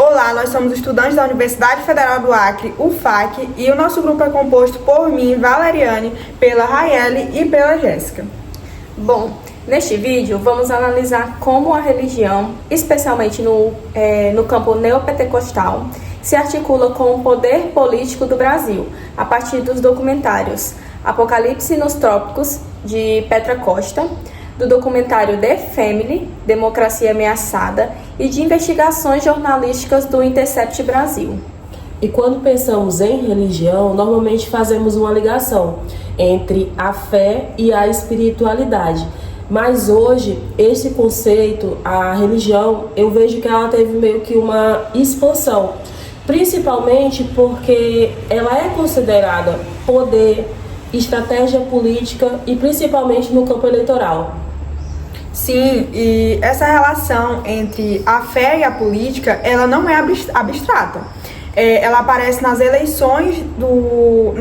Olá, nós somos estudantes da Universidade Federal do Acre, UFAC, e o nosso grupo é composto por mim, Valeriane, pela Raiele e pela Jéssica. Bom, neste vídeo vamos analisar como a religião, especialmente no campo neopentecostal, se articula com o poder político do Brasil, a partir dos documentários Apocalipse nos Trópicos, de Petra Costa, do documentário The Family, Democracia Ameaçada, e de investigações jornalísticas do Intercept Brasil. E quando pensamos em religião, normalmente fazemos uma ligação entre a fé e a espiritualidade. Mas hoje, esse conceito, a religião, eu vejo que ela teve meio que uma expansão, principalmente porque ela é considerada poder, estratégia política e principalmente no campo eleitoral. Sim, e essa relação entre a fé e a política, ela não é abstrata. Ela aparece nas eleições, no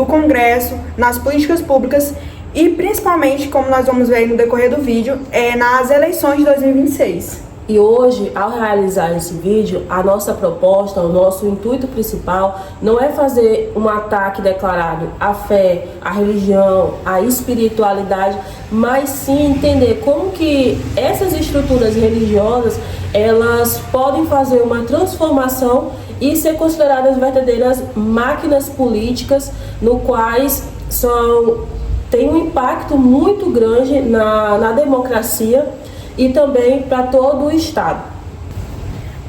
Congresso, nas políticas públicas e principalmente, como nós vamos ver no decorrer do vídeo, nas eleições de 2026. E hoje, ao realizar esse vídeo, a nossa proposta, o nosso intuito principal não é fazer um ataque declarado à fé, à religião, à espiritualidade, mas sim entender como que essas estruturas religiosas, elas podem fazer uma transformação e ser consideradas verdadeiras máquinas políticas, no quais tem um impacto muito grande na democracia e também para todo o Estado.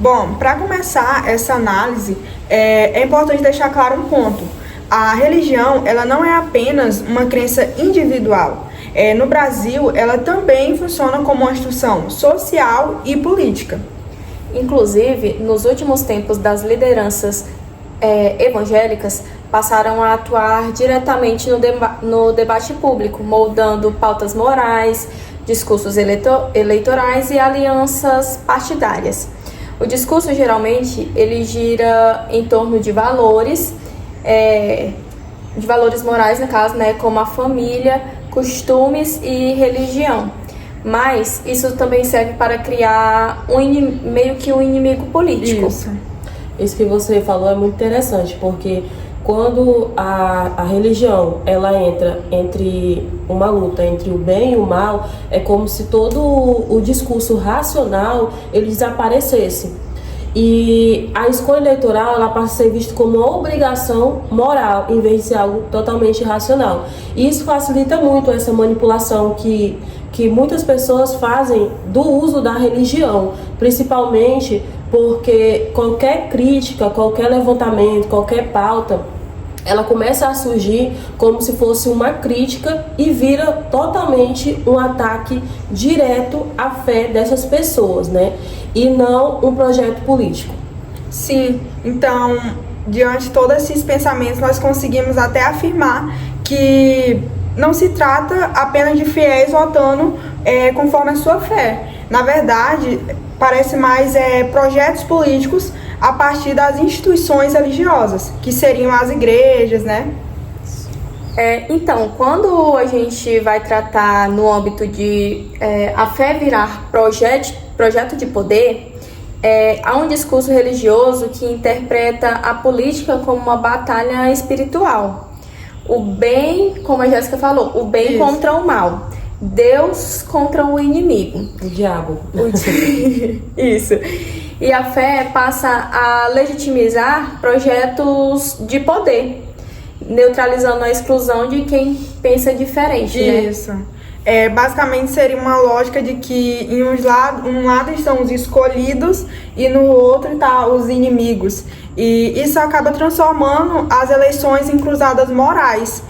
Bom, para começar essa análise, é importante deixar claro um ponto. A religião, ela não é apenas uma crença individual. No Brasil, ela também funciona como uma instituição social e política. Inclusive, nos últimos tempos, das lideranças evangélicas passaram a atuar diretamente no debate público, moldando pautas morais, discursos eleitorais e alianças partidárias. O discurso, geralmente, ele gira em torno de valores morais, no caso, né, como a família, costumes e religião. Mas isso também serve para criar meio que um inimigo político. Isso que você falou é muito interessante, porque quando a religião ela entra entre uma luta entre o bem e o mal, é como se todo o discurso racional ele desaparecesse. E a escolha eleitoral ela passa a ser vista como uma obrigação moral, em vez de ser algo totalmente racional. E isso facilita muito essa manipulação que muitas pessoas fazem do uso da religião, principalmente porque qualquer crítica, qualquer levantamento, qualquer pauta, ela começa a surgir como se fosse uma crítica e vira totalmente um ataque direto à fé dessas pessoas, né? E não um projeto político. Sim, então, diante de todos esses pensamentos, nós conseguimos até afirmar que não se trata apenas de fiéis votando conforme a sua fé. Na verdade, parece mais projetos políticos a partir das instituições religiosas, que seriam as igrejas, né? Então, quando a gente vai tratar no âmbito de a fé virar projeto de poder, há um discurso religioso que interpreta a política como uma batalha espiritual. O bem, como a Jéssica falou, o bem contra o mal. Deus contra o inimigo. O diabo. Isso. E a fé passa a legitimizar projetos de poder, neutralizando a exclusão de quem pensa diferente, né? Isso. Basicamente seria uma lógica de que em um lado estão os escolhidos e no outro tá os inimigos. E isso acaba transformando as eleições em cruzadas morais,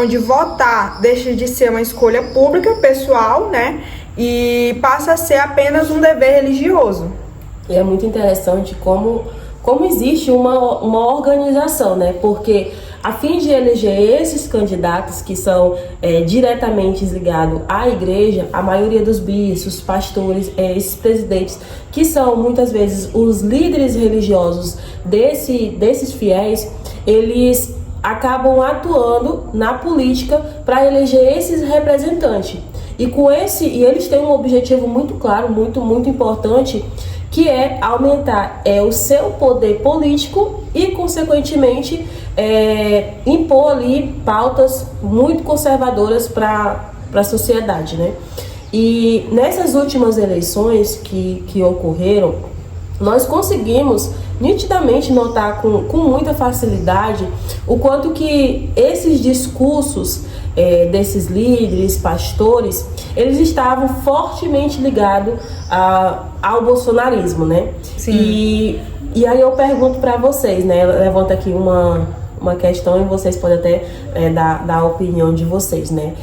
onde votar deixa de ser uma escolha pública, pessoal, né? E passa a ser apenas um dever religioso. E é muito interessante como existe uma organização, né? Porque a fim de eleger esses candidatos que são diretamente ligados à igreja, a maioria dos bispos, pastores, esses presidentes, que são muitas vezes os líderes religiosos desses fiéis, eles acabam atuando na política para eleger esses representantes. E eles têm um objetivo muito claro, muito importante, que é aumentar o seu poder político e, consequentemente, impor ali pautas muito conservadoras para a sociedade, né? E nessas últimas eleições que ocorreram, nós conseguimos nitidamente notar com muita facilidade o quanto que esses discursos desses líderes, pastores, eles estavam fortemente ligados ao bolsonarismo, né? Sim. E aí eu pergunto para vocês, né? Levanto aqui uma questão e vocês podem até dar a opinião de vocês, né?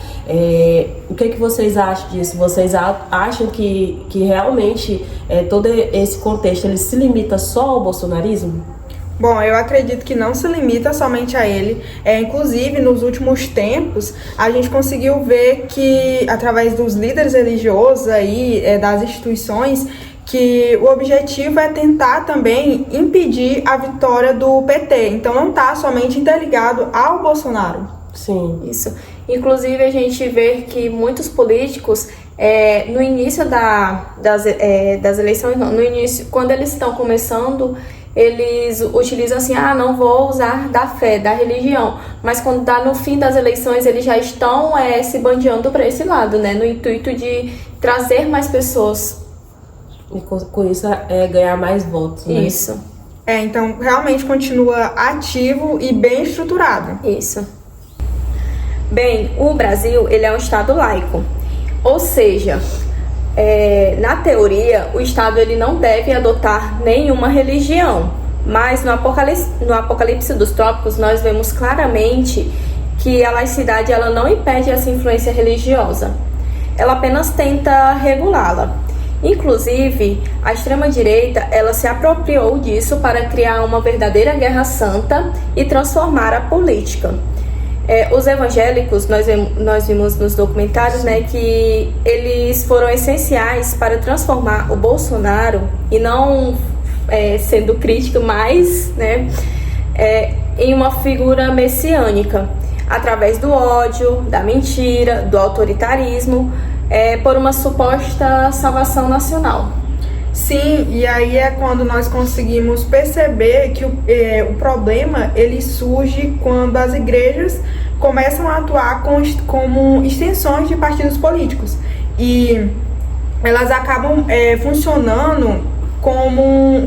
O que vocês acham disso? Vocês acham que realmente todo esse contexto ele se limita só ao bolsonarismo? Bom, eu acredito que não se limita somente a ele. Inclusive, nos últimos tempos, a gente conseguiu ver que, através dos líderes religiosos aí, das instituições, que o objetivo é tentar também impedir a vitória do PT. Então, não está somente interligado ao Bolsonaro. Sim. Isso. Inclusive, a gente vê que muitos políticos, no início das eleições, no início, quando eles estão começando, eles utilizam assim, não vou usar da fé, da religião, mas quando dá no fim das eleições, eles já estão se bandeando para esse lado, né, no intuito de trazer mais pessoas. E com isso ganhar mais votos, né? Isso. Então, realmente continua ativo e bem estruturado. Isso. Bem, o Brasil, ele é um estado laico, ou seja, na teoria, o Estado ele não deve adotar nenhuma religião, mas no Apocalipse dos Tópicos nós vemos claramente que a laicidade ela não impede essa influência religiosa, ela apenas tenta regulá-la. Inclusive, a extrema-direita ela se apropriou disso para criar uma verdadeira guerra santa e transformar a política. Os evangélicos, nós vimos nos documentários, né, que eles foram essenciais para transformar o Bolsonaro, e não sendo crítico, mas em uma figura messiânica, através do ódio, da mentira, do autoritarismo, por uma suposta salvação nacional. Sim, e aí é quando nós conseguimos perceber que o problema ele surge quando as igrejas começam a atuar como extensões de partidos políticos. E elas acabam funcionando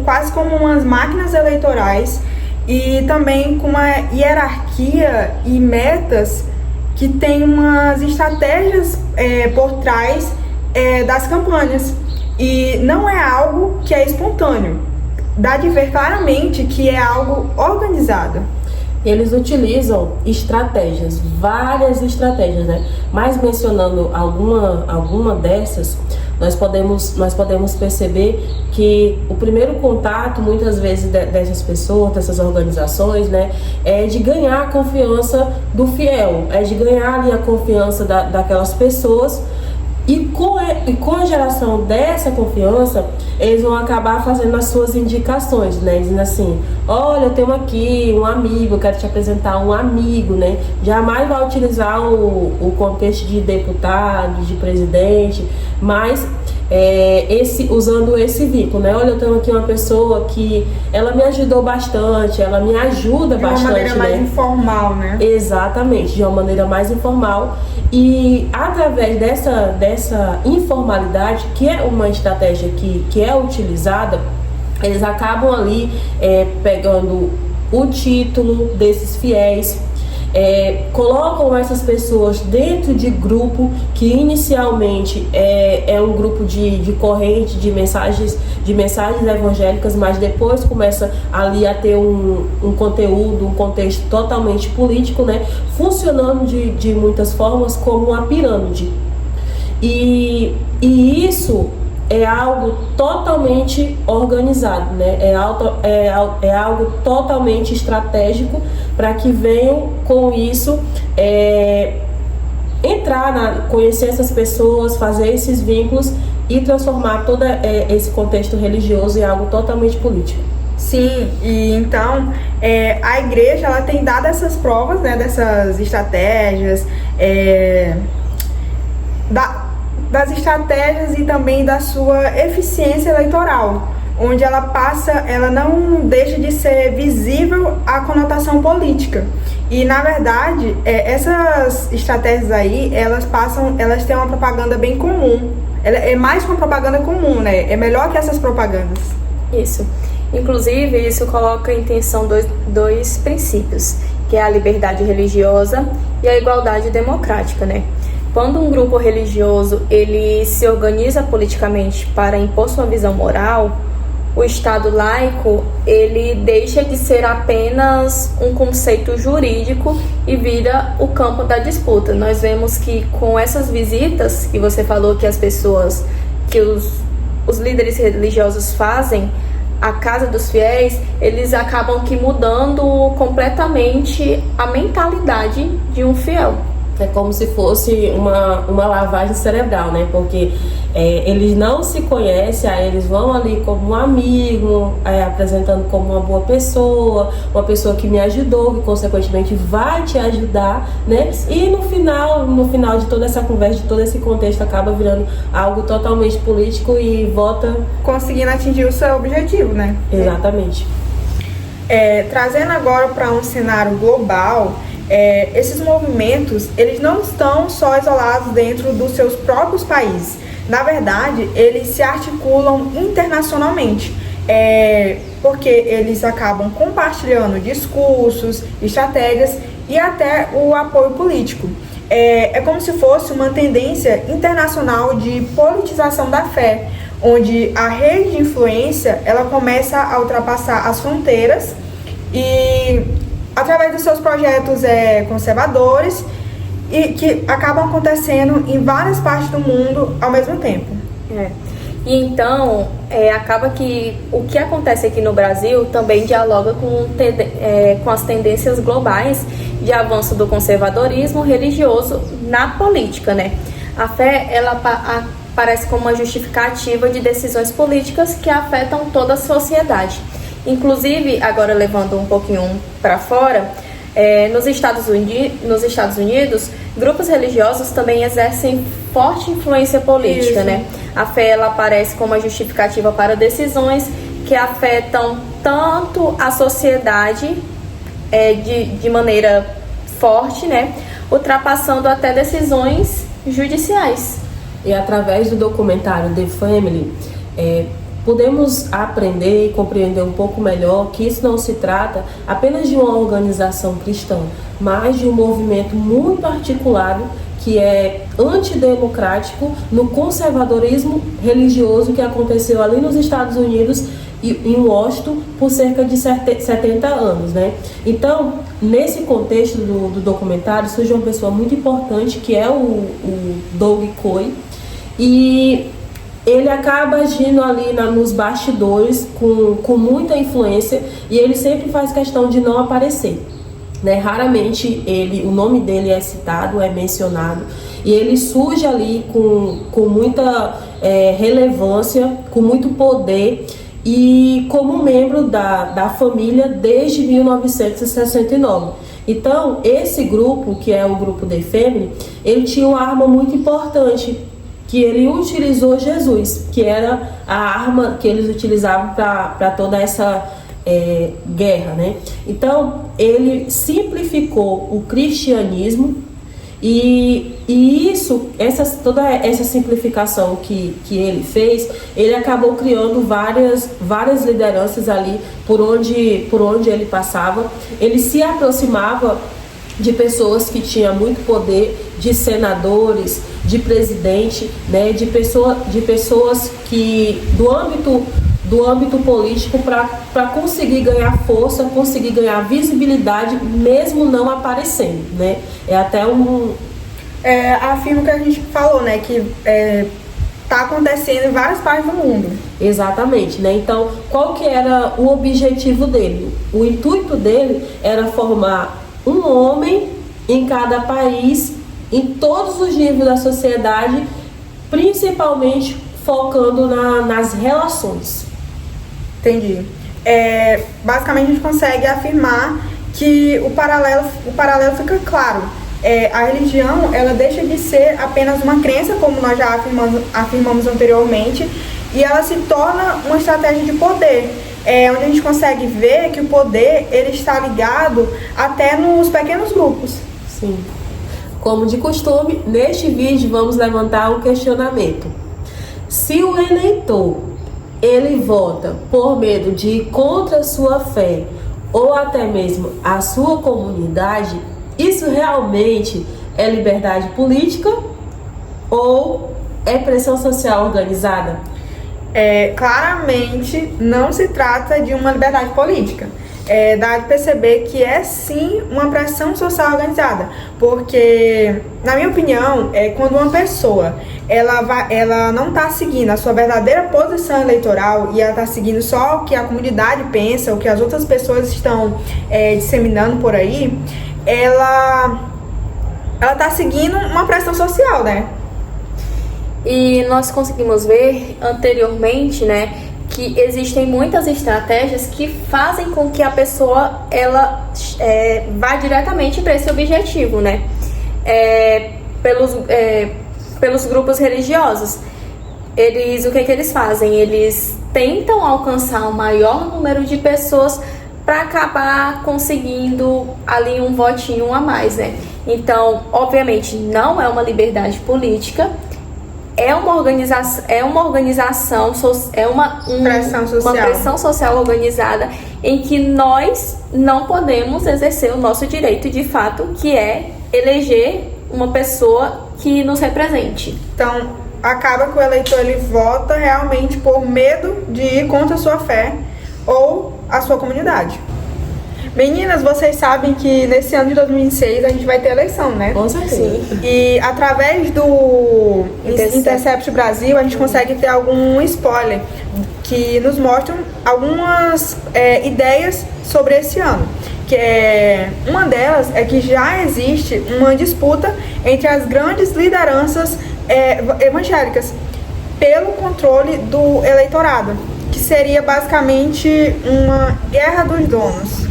quase como umas máquinas eleitorais, e também com uma hierarquia e metas que tem umas estratégias por trás das campanhas. E não é algo que é espontâneo. Dá de ver claramente que é algo organizado. Eles utilizam estratégias, várias estratégias, né? Mas mencionando alguma dessas, nós podemos perceber que o primeiro contato, muitas vezes, dessas pessoas, dessas organizações, né, é de ganhar a confiança do fiel, é de ganhar ali a confiança daquelas pessoas. E com a geração dessa confiança, eles vão acabar fazendo as suas indicações, né? Dizendo assim, olha, eu tenho aqui um amigo, eu quero te apresentar um amigo, né? Jamais vai utilizar o contexto de deputado, de presidente, mas usando esse vínculo, né? Olha, eu tenho aqui uma pessoa que ela me ajudou bastante, ela me ajuda bastante. De uma maneira mais informal, né? Exatamente, de uma maneira mais informal. E através dessa informalidade, que é uma estratégia que é utilizada, eles acabam ali pegando o título desses fiéis, colocam essas pessoas dentro de grupo que inicialmente é um grupo de corrente de mensagens evangélicas, mas depois começa ali a ter um conteúdo, um contexto totalmente político, né, funcionando de muitas formas como uma pirâmide. E isso é algo totalmente organizado, né? É algo totalmente estratégico para que venham com isso conhecer essas pessoas, fazer esses vínculos e transformar todo esse contexto religioso em algo totalmente político. Sim, e então a igreja ela tem dado essas provas, né, dessas estratégias, das estratégias e também da sua eficiência eleitoral, onde ela não deixa de ser visível a conotação política. E, na verdade, essas estratégias aí, elas têm uma propaganda bem comum. É mais uma propaganda comum, né? É melhor que essas propagandas. Isso. Inclusive, isso coloca em tensão dois princípios, que é a liberdade religiosa e a igualdade democrática, né? Quando um grupo religioso ele se organiza politicamente para impor sua visão moral, o Estado laico ele deixa de ser apenas um conceito jurídico e vira o campo da disputa. Nós vemos que com essas visitas que você falou que os líderes religiosos fazem à casa dos fiéis, eles acabam que mudando completamente a mentalidade de um fiel. É como se fosse uma lavagem cerebral, né? Porque eles não se conhecem, aí eles vão ali como um amigo, apresentando como uma boa pessoa, uma pessoa que me ajudou, que consequentemente vai te ajudar, né? E no final de toda essa conversa, de todo esse contexto, acaba virando algo totalmente político e volta... Conseguindo atingir o seu objetivo, né? Exatamente. Trazendo agora para um cenário global... esses movimentos, eles não estão só isolados dentro dos seus próprios países. Na verdade, eles se articulam internacionalmente, porque eles acabam compartilhando discursos, estratégias e até o apoio político. É como se fosse uma tendência internacional de politização da fé, onde a rede de influência ela começa a ultrapassar as fronteiras e através dos seus projetos conservadores e que acabam acontecendo em várias partes do mundo ao mesmo tempo. E então, acaba que o que acontece aqui no Brasil também dialoga com as tendências globais de avanço do conservadorismo religioso na política, né? A fé, ela aparece como uma justificativa de decisões políticas que afetam toda a sociedade. Inclusive, agora levando um pouquinho para fora, nos Estados Unidos, grupos religiosos também exercem forte influência política, né? A fé ela aparece como uma justificativa para decisões que afetam tanto a sociedade de maneira forte, né? Ultrapassando até decisões judiciais. E através do documentário The Family, podemos aprender e compreender um pouco melhor que isso não se trata apenas de uma organização cristã, mas de um movimento muito articulado que é antidemocrático no conservadorismo religioso que aconteceu ali nos Estados Unidos e em Washington por cerca de 70 anos, né? Então, nesse contexto do documentário, surge uma pessoa muito importante que é o Doug Coe, e ele acaba agindo ali nos bastidores com muita influência, e ele sempre faz questão de não aparecer, né? Raramente o nome dele é citado, é mencionado, e ele surge ali com muita relevância, com muito poder, e como membro da família desde 1969. Então, esse grupo, que é o grupo The Family, ele tinha uma arma muito importante, que ele utilizou Jesus, que era a arma que eles utilizavam para toda essa guerra, né? Então, ele simplificou o cristianismo e toda essa simplificação que ele fez, ele acabou criando várias lideranças ali por onde ele passava. Ele se aproximava de pessoas que tinham muito poder, de senadores, de presidente, né, de pessoas que do âmbito político para conseguir ganhar força, conseguir ganhar visibilidade, mesmo não aparecendo, né? É até afirma o que a gente falou, né, que está acontecendo em várias partes do mundo. Exatamente, né? Então, qual que era o objetivo dele? O intuito dele era formar um homem em cada país, em todos os níveis da sociedade, principalmente focando nas relações. Entendi. Basicamente a gente consegue afirmar que o paralelo fica claro. A religião ela deixa de ser apenas uma crença, como nós já afirmamos anteriormente, e ela se torna uma estratégia de poder, onde a gente consegue ver que o poder ele está ligado até nos pequenos grupos. Sim. Como de costume, neste vídeo vamos levantar um questionamento. Se o eleitor ele vota por medo de ir contra a sua fé ou até mesmo a sua comunidade, isso realmente é liberdade política ou é pressão social organizada? Claramente não se trata de uma liberdade política. Dá de perceber que é sim uma pressão social organizada, porque, na minha opinião, quando uma pessoa ela não está seguindo a sua verdadeira posição eleitoral e ela está seguindo só o que a comunidade pensa, o que as outras pessoas estão disseminando por aí, ela está seguindo uma pressão social, né? E nós conseguimos ver anteriormente, né, que existem muitas estratégias que fazem com que a pessoa ela vá diretamente para esse objetivo, né? Pelos grupos religiosos. O que eles fazem? Eles tentam alcançar o maior número de pessoas para acabar conseguindo ali um votinho a mais, né? Então, obviamente, não é uma liberdade política. É uma organização, uma pressão social organizada em que nós não podemos exercer o nosso direito de fato, que é eleger uma pessoa que nos represente. Então, acaba que o eleitor ele vota realmente por medo de ir contra a sua fé ou a sua comunidade. Meninas, vocês sabem que nesse ano de 2026 a gente vai ter eleição, né? Com certeza. E através do Intercept Brasil a gente consegue ter algum spoiler que nos mostram algumas ideias sobre esse ano. Uma delas é que já existe uma disputa entre as grandes lideranças evangélicas pelo controle do eleitorado, que seria basicamente uma guerra dos donos.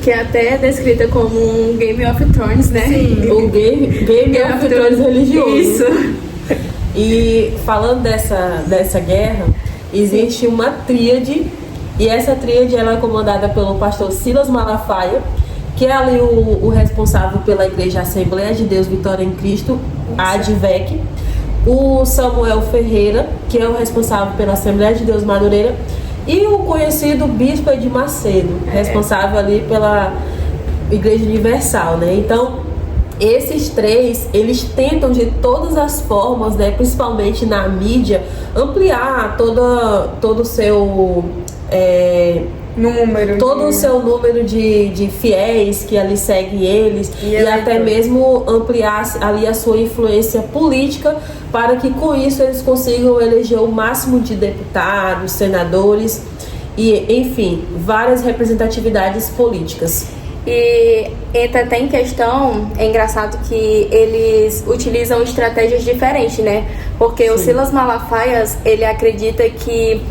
Que é até descrita como um Game of Thrones, né? Sim, o Game of Thrones religioso. Isso. E falando dessa guerra, existe uma tríade, e essa tríade ela é comandada pelo pastor Silas Malafaia, que é ali o responsável pela Igreja Assembleia de Deus Vitória em Cristo, a ADVEC, o Samuel Ferreira, que é o responsável pela Assembleia de Deus Madureira, e o conhecido Bispo Edir Macedo, responsável ali pela Igreja Universal, né? Então, esses três, eles tentam de todas as formas, né, principalmente na mídia, ampliar todo o seu número de fiéis que ali seguem eles e até mesmo ampliar ali a sua influência política para que com isso eles consigam eleger o máximo de deputados, senadores e, enfim, várias representatividades políticas. E entra até em questão, é engraçado que eles utilizam estratégias diferentes, né? Porque Sim. O Silas Malafaia, ele acredita que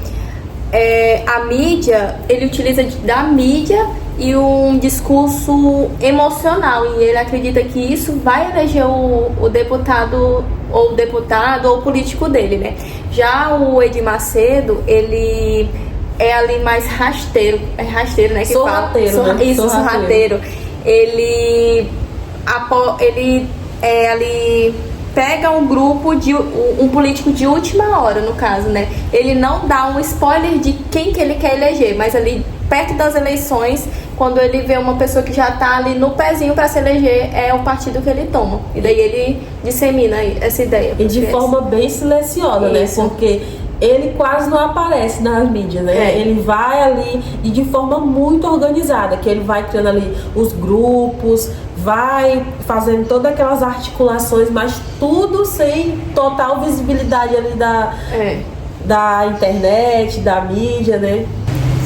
a mídia, ele utiliza da mídia e um discurso emocional, e ele acredita que isso vai eleger o deputado ou político dele, né? Já o Edir Macedo, ele é ali mais rasteiro, né? Que sorrateiro, fala. Né? Isso, sorrateiro. Ele ali pega um grupo um político de última hora, no caso, né? Ele não dá um spoiler de quem que ele quer eleger, mas ali perto das eleições, quando ele vê uma pessoa que já tá ali no pezinho para se eleger, é o partido que ele toma. E daí ele dissemina essa ideia. E de forma bem silenciosa, né? Porque ele quase não aparece nas mídias, né? Ele vai ali e de forma muito organizada, que ele vai criando ali os grupos, vai fazendo todas aquelas articulações, mas tudo sem total visibilidade ali da internet, da mídia, né?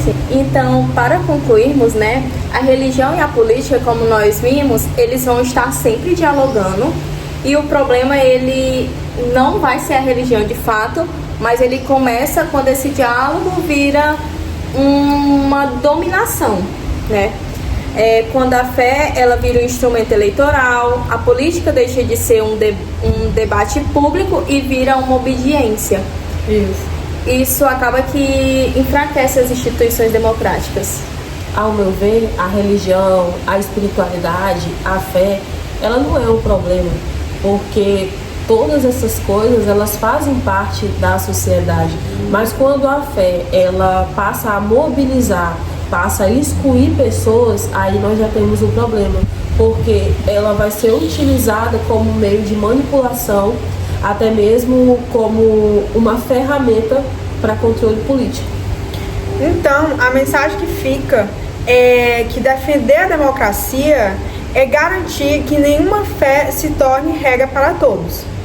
Sim. Então, para concluirmos, né, a religião e a política, como nós vimos, eles vão estar sempre dialogando, e o problema, ele não vai ser a religião de fato, mas ele começa quando esse diálogo vira uma dominação, né? Quando a fé ela vira um instrumento eleitoral, a política deixa de ser um debate público e vira uma obediência. Isso. isso acaba que enfraquece as instituições democráticas. Ao meu ver, a religião, a espiritualidade, a fé, ela não é um problema, porque todas essas coisas, elas fazem parte da sociedade. Mas quando a fé, ela passa a mobilizar, passa a excluir pessoas, aí nós já temos um problema, porque ela vai ser utilizada como meio de manipulação, até mesmo como uma ferramenta para controle político. Então, a mensagem que fica é que defender a democracia é garantir que nenhuma fé se torne regra para todos.